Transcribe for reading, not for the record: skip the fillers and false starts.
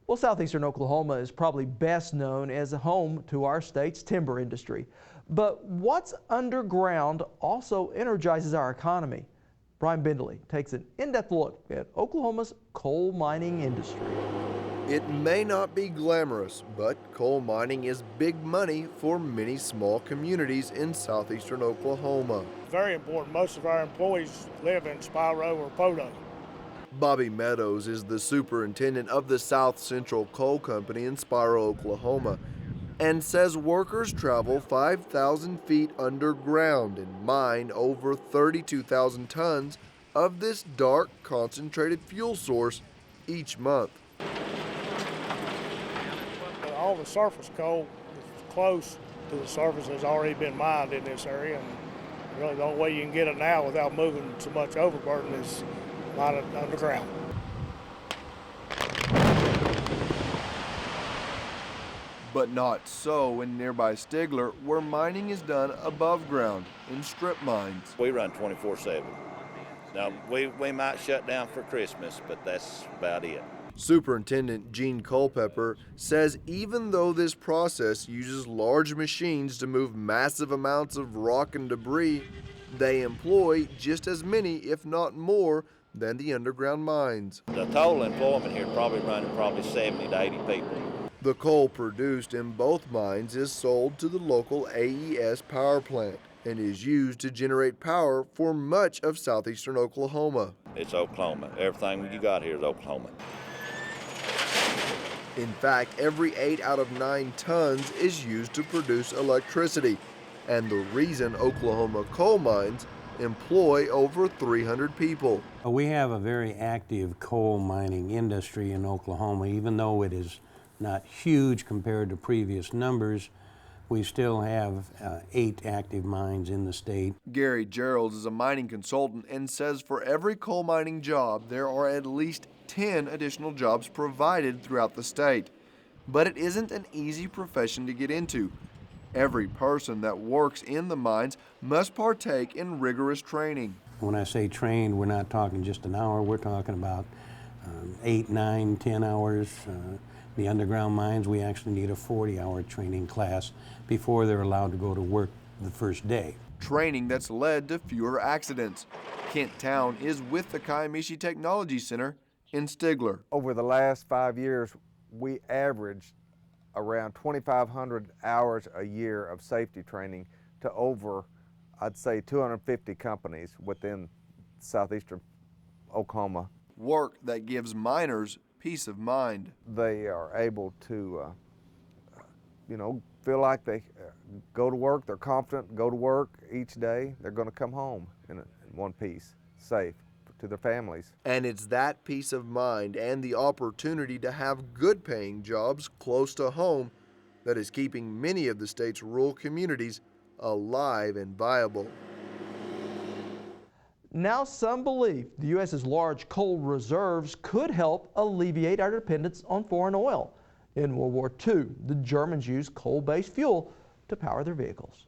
Well, southeastern Oklahoma is probably best known as a home to our state's timber industry. But what's underground also energizes our economy. Brian Bindley takes an in-depth look at Oklahoma's coal mining industry. It may not be glamorous, but coal mining is big money for many small communities in southeastern Oklahoma. Very important. Most of our employees live in Spiro or Poto. Bobby Meadows is the superintendent of the South Central Coal Company in Spiro, Oklahoma, and says workers travel 5,000 feet underground and mine over 32,000 tons of this dark, concentrated fuel source each month. All the surface coal is close to the surface has already been mined in this area, and really the only way you can get it now without moving so much overburden is mine it underground. But not so in nearby Stigler, where mining is done above ground in strip mines. We run 24/7. Now, we might shut down for Christmas, but that's about it. Superintendent Gene Culpepper says even though this process uses large machines to move massive amounts of rock and debris, they employ just as many, if not more, than the underground mines. The total employment here probably running 70 to 80 people. The coal produced in both mines is sold to the local AES power plant and is used to generate power for much of southeastern Oklahoma. It's Oklahoma. Everything you got here is Oklahoma. In fact, every 8 out of 9 tons is used to produce electricity, and the reason Oklahoma coal mines employ over 300 people. We have a very active coal mining industry in Oklahoma. Even though it is not huge compared to previous numbers, we still have 8 active mines in the state. Gerald is a mining consultant and says for every coal mining job, there are at least 10 additional jobs provided throughout the state. But it isn't an easy profession to get into. Every person that works in the mines must partake in rigorous training. When I say trained, we're not talking just an hour, we're talking about 8, 9, 10 hours. The underground mines, we actually need a 40-hour training class before they're allowed to go to work the first day. Training that's led to fewer accidents. Towne is with the Kiamichi Technology Center in Stigler. Over the last 5 years, we averaged around 2,500 hours a year of safety training to over, I'd say, 250 companies within southeastern Oklahoma. Work that gives miners peace of mind. They are able to, feel like they go to work, they're confident, go to work each day, they're going to come home in one piece, safe to their families. And it's that peace of mind and the opportunity to have good paying jobs close to home that is keeping many of the state's rural communities alive and viable. Now some believe the U.S.'s large coal reserves could help alleviate our dependence on foreign oil. In World War II, the Germans used coal-based fuel to power their vehicles.